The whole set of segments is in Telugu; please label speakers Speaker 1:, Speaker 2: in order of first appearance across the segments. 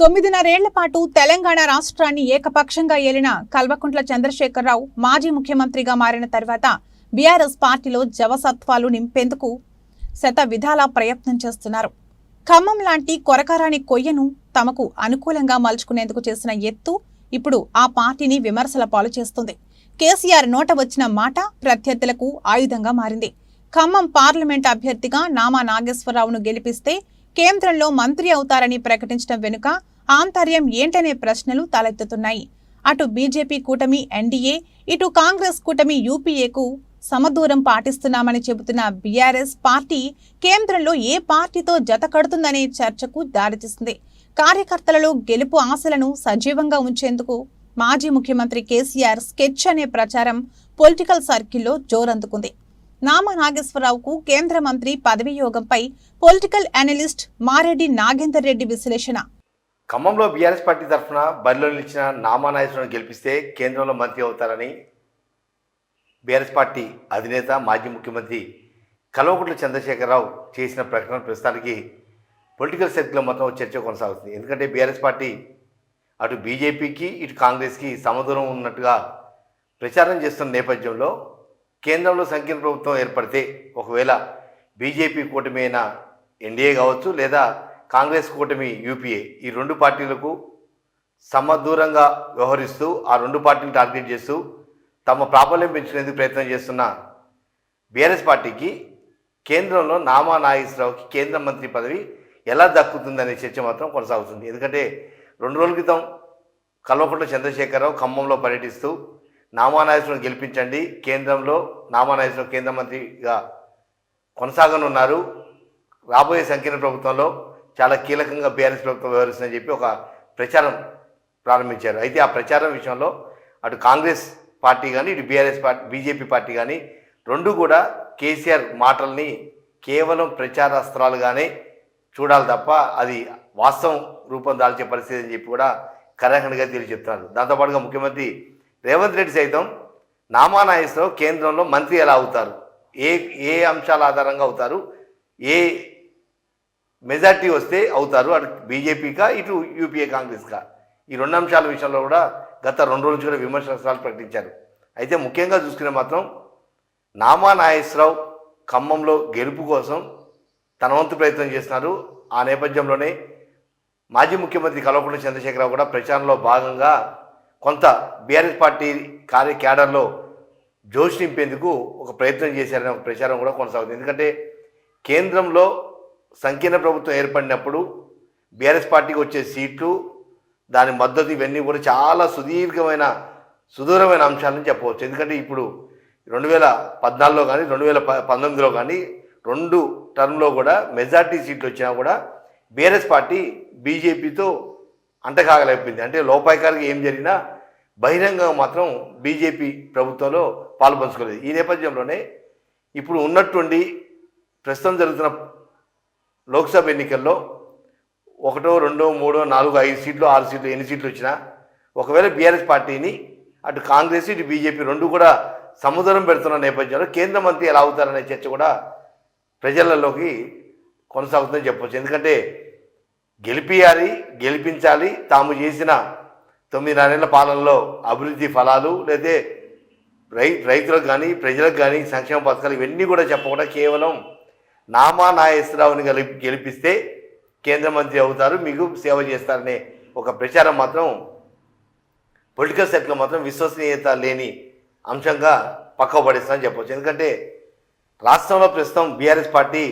Speaker 1: 9.5 ఏళ్ల పాటు తెలంగాణ రాష్ట్రాన్ని ఏకపక్షంగా ఏలిన కల్వకుంట్ల చంద్రశేఖరరావు మాజీ ముఖ్యమంత్రిగా మారిన తర్వాత బీఆర్ఎస్ పార్టీలో జవసత్వాలు నింపేందుకు శతవిధాలా ప్రయత్నం చేస్తున్నారు. ఖమ్మం లాంటి కొరకరాని కొయ్యను తమకు అనుకూలంగా మలుచుకునేందుకు చేసిన ఎత్తు ఇప్పుడు ఆ పార్టీని విమర్శల పాలు చేస్తుంది. కేసీఆర్ నోట వచ్చిన మాట ప్రత్యర్థులకు ఆయుధంగా మారింది. ఖమ్మం పార్లమెంట్ అభ్యర్థిగా నామా నాగేశ్వరరావును గెలిపిస్తే కేంద్రంలో మంత్రి అవుతారని ప్రకటించడం వెనుక ఆంతర్యం ఏంటనే ప్రశ్నలు తలెత్తుతున్నాయి. అటు బీజేపీ కూటమి ఎన్డీఏ, ఇటు కాంగ్రెస్ కూటమి యూపీఏకు సమదూరం పాటిస్తున్నామని చెబుతున్న బీఆర్ఎస్ పార్టీ కేంద్రంలో ఏ పార్టీతో జత కడుతుందనే చర్చకు దారితీస్తుంది. కార్యకర్తలలో గెలుపు ఆశలను సజీవంగా ఉంచేందుకు మాజీ ముఖ్యమంత్రి కేసీఆర్ స్కెచ్ అనే ప్రచారం పొలిటికల్ సర్కిల్లో జోరందుకుంది. నామా నాగేశ్వరరావుకు కేంద్ర మంత్రి పదవీ యోగంపై పొలిటికల్ అనలిస్ట్ మారెడ్డి నాగేందర్ రెడ్డి విశ్లేషణ.
Speaker 2: ఖమ్మంలో బీఆర్ఎస్ పార్టీ తరఫున బరిలో నిలిచిన నామా నాగేశ్వరరావును గెలిపిస్తే కేంద్రంలో మంత్రి అవుతారని బీఆర్ఎస్ పార్టీ అధినేత మాజీ ముఖ్యమంత్రి కల్వకుంట్ల చంద్రశేఖరరావు చేసిన ప్రకటన ప్రస్తుతానికి పొలిటికల్ సర్కిల్లో మొత్తం చర్చ కొనసాగుతుంది. ఎందుకంటే బీఆర్ఎస్ పార్టీ అటు బీజేపీకి ఇటు కాంగ్రెస్కి సమదూరం ఉన్నట్టుగా ప్రచారం చేస్తున్న నేపథ్యంలో కేంద్రంలో సంకీర్ణ ప్రభుత్వం ఏర్పడితే ఒకవేళ బీజేపీ కూటమి అయిన ఎన్డీఏ కావచ్చు లేదా కాంగ్రెస్ కూటమి యూపీఏ, ఈ రెండు పార్టీలకు సమదూరంగా వ్యవహరిస్తూ ఆ రెండు పార్టీలు టార్గెట్ చేస్తూ తమ ప్రాబల్యం పెంచుకునేందుకు ప్రయత్నం చేస్తున్న బీఆర్ఎస్ పార్టీకి కేంద్రంలో నామా నాగేశ్వరరావుకి కేంద్ర మంత్రి పదవి ఎలా దక్కుతుందనే చర్చ మాత్రం కొనసాగుతుంది. ఎందుకంటే 2 రోజుల క్రితం కల్వకుంట్ల చంద్రశేఖరరావు ఖమ్మంలో పర్యటిస్తూ నామా నాగేశ్వరరావును గెలిపించండి, కేంద్రంలో నామా నాగేశ్వరరావు కేంద్ర మంత్రిగా కొనసాగనున్నారు, రాబోయే సంకీర్ణ ప్రభుత్వంలో చాలా కీలకంగా బీఆర్ఎస్ ప్రభుత్వం వ్యవహరిస్తుందని చెప్పి ఒక ప్రచారం ప్రారంభించారు. అయితే ఆ ప్రచారం విషయంలో అటు కాంగ్రెస్ పార్టీ కానీ ఇటు బీఆర్ఎస్ పార్టీ బీజేపీ పార్టీ కానీ రెండు కూడా కేసీఆర్ మాటల్ని కేవలం ప్రచారాస్త్రాలుగానే చూడాలి తప్ప అది వాస్తవం రూపం దాల్చే పరిస్థితి అని చెప్పి కూడా కరాఖండిగా తేల్చి చెప్తున్నారు. దాంతోపాటుగా ముఖ్యమంత్రి రేవంత్ రెడ్డి సైతం నామా నాగేశ్వరరావు కేంద్రంలో మంత్రి ఎలా అవుతారు, ఏ అంశాల ఆధారంగా అవుతారు, ఏ మెజార్టీ వస్తే అవుతారు, అటు బీజేపీకా ఇటు యూపీఏ కాంగ్రెస్కా, ఈ 2 అంశాల విషయంలో కూడా గత 2 రోజులు కూడా విమర్శనాలు ప్రకటించారు. అయితే ముఖ్యంగా చూసుకునే మాత్రం నామా నాగేశ్వరరావు ఖమ్మంలో గెలుపు కోసం తన వంతు ప్రయత్నం చేస్తున్నారు. ఆ నేపథ్యంలోనే మాజీ ముఖ్యమంత్రి కల్వకుంట్ల చంద్రశేఖరరావు కూడా ప్రచారంలో భాగంగా కొంత బీఆర్ఎస్ పార్టీ క్యాడర్లో జోష్ నింపేందుకు ఒక ప్రయత్నం చేశారనే ఒక ప్రచారం కూడా కొనసాగుతుంది. ఎందుకంటే కేంద్రంలో సంకీర్ణ ప్రభుత్వం ఏర్పడినప్పుడు బీఆర్ఎస్ పార్టీకి వచ్చే సీట్లు, దాని మద్దతు, ఇవన్నీ కూడా చాలా సుదూరమైన అంశాలని చెప్పవచ్చు. ఎందుకంటే ఇప్పుడు 2014లో కానీ 2019లో కానీ 2 టర్మ్లో కూడా మెజార్టీ సీట్లు వచ్చినా కూడా బీఆర్ఎస్ పార్టీ బీజేపీతో అంటకాగలేకపోయింది. అంటే లోపాయికారికి ఏం జరిగినా బహిరంగంగా మాత్రం బీజేపీ ప్రభుత్వంలో పాలుపంచుకోలేదు. ఈ నేపథ్యంలోనే ఇప్పుడు ఉన్నట్టుండి ప్రస్తుతం జరుగుతున్న లోక్సభ ఎన్నికల్లో 1, 2, 3, 4, 5 సీట్లు, 6 సీట్లు, ఎన్ని సీట్లు వచ్చినా ఒకవేళ బీఆర్ఎస్ పార్టీని అటు కాంగ్రెస్ ఇటు బీజేపీ రెండు కూడా సముద్రం పెడుతున్న నేపథ్యంలో కేంద్ర మంత్రి ఎలా అవుతారనే చర్చ కూడా ప్రజలలోకి కొనసాగుతుందని చెప్పవచ్చు. ఎందుకంటే గెలిపించాలి, తాము చేసిన 9.5 ఏళ్ల పాలనలో అభివృద్ధి ఫలాలు లేదా రైతులకు కానీ ప్రజలకు కానీ సంక్షేమ పథకాలు ఇవన్నీ కూడా చెప్పకుండా కేవలం నామా నాగేశ్వరరావుని గెలిపిస్తే కేంద్ర మంత్రి అవుతారు, మీకు సేవ చేస్తారనే ఒక ప్రచారం మాత్రం పొలిటికల్ సర్కిల్లో మాత్రం విశ్వసనీయత లేని అంశంగా పక్కకు పడేస్తుందని చెప్పవచ్చు. ఎందుకంటే రాష్ట్రంలో ప్రస్తుతం బీఆర్ఎస్ పార్టీ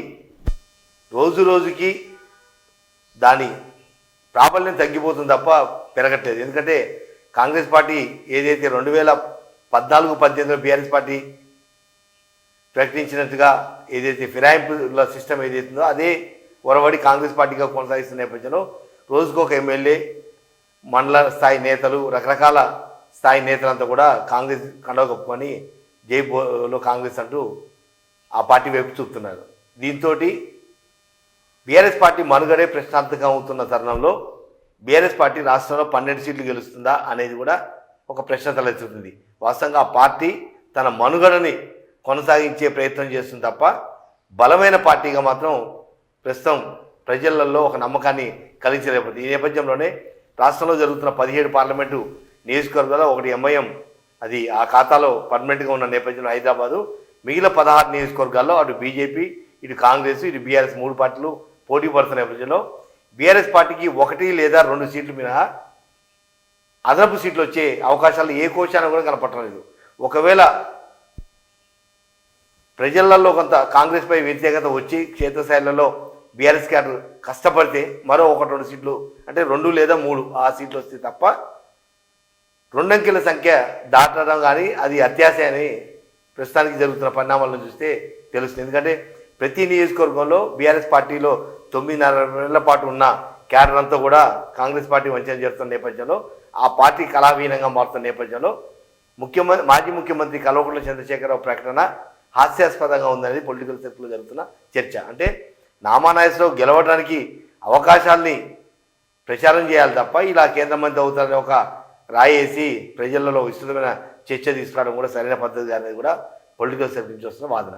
Speaker 2: రోజుకి దాని ప్రాబల్యం తగ్గిపోతుంది తప్ప పెరగట్లేదు. ఎందుకంటే కాంగ్రెస్ పార్టీ ఏదైతే 2014-18లో బీఆర్ఎస్ పార్టీ ప్రకటించినట్టుగా ఏదైతే ఫిరాయింపుల సిస్టమ్ ఏదైతుందో అదే ఒరవడి కాంగ్రెస్ పార్టీగా కొనసాగిస్తున్న నేపథ్యంలో రోజుకు ఒక ఎమ్మెల్యే, మండల స్థాయి నేతలు, రకరకాల స్థాయి నేతలంతా కూడా కాంగ్రెస్ కండవ కప్పుకొని జై బోలో కాంగ్రెస్ అంటూ ఆ పార్టీ వైపు చూపుతున్నారు. దీంతో బీఆర్ఎస్ పార్టీ మనుగడే ప్రశ్నార్థకం అవుతున్న తరుణంలో బీఆర్ఎస్ పార్టీ రాష్ట్రంలో 12 సీట్లు గెలుస్తుందా అనేది కూడా ఒక ప్రశ్న తలెత్తుతుంది. వాస్తవంగా ఆ పార్టీ తన మనుగడని కొనసాగించే ప్రయత్నం చేస్తుంది తప్ప బలమైన పార్టీగా మాత్రం ప్రస్తుతం ప్రజలలో ఒక నమ్మకాన్ని కలిగించలేకపోతుంది. ఈ నేపథ్యంలోనే రాష్ట్రంలో జరుగుతున్న 17 పార్లమెంటు నియోజకవర్గాల్లో ఒకటి ఎంఐఎం అది ఆ ఖాతాలో పర్మనెంట్గా ఉన్న నేపథ్యంలో హైదరాబాదు, మిగిలిన 16 నియోజకవర్గాల్లో అటు బీజేపీ, ఇటు కాంగ్రెస్, ఇటు బీఆర్ఎస్ 3 పార్టీలు పోటీ పడుతున్న నేపథ్యంలో బీఆర్ఎస్ పార్టీకి 1 లేదా 2 సీట్లు మినహా అదనపు సీట్లు వచ్చే అవకాశాలు ఏ కోశాన కూడా కనపడలేదు. ఒకవేళ ప్రజలలో కొంత కాంగ్రెస్పై వ్యతిరేకత వచ్చి క్షేత్రస్థాయిలలో బీఆర్ఎస్ క్యాడర్ కష్టపడితే మరో 1-2 సీట్లు అంటే 2 లేదా 3 ఆ సీట్లు వస్తే తప్ప 2 అంకెల సంఖ్య దాటడం కానీ అది అత్యాశ అని ప్రస్తుతానికి జరుగుతున్న పరిణామాలను చూస్తే తెలుస్తుంది. ఎందుకంటే ప్రతి నియోజకవర్గంలో బీఆర్ఎస్ పార్టీలో 9.5 నెలల పాటు ఉన్న క్యాడర్ అంతా కూడా కాంగ్రెస్ పార్టీ వంచన చేస్తున్న నేపథ్యంలో ఆ పార్టీ కళాహీనంగా మారుతున్న నేపథ్యంలో మాజీ ముఖ్యమంత్రి కల్వకుంట్ల చంద్రశేఖరరావు ప్రకటన హాస్యాస్పదంగా ఉందనేది పొలిటికల్ సర్కిల్లో జరుగుతున్న చర్చ. అంటే నామానాయసరావు గెలవడానికి అవకాశాల్ని ప్రచారం చేయాలి తప్ప ఇలా కేంద్ర మంత్రి అవుతారని ఒక రాయేసి ప్రజలలో విస్తృతమైన చర్చ తీసుకురావడం కూడా సరైన పద్ధతి అనేది కూడా పొలిటికల్ సర్కిల్ నుంచి వస్తున్న వాదన.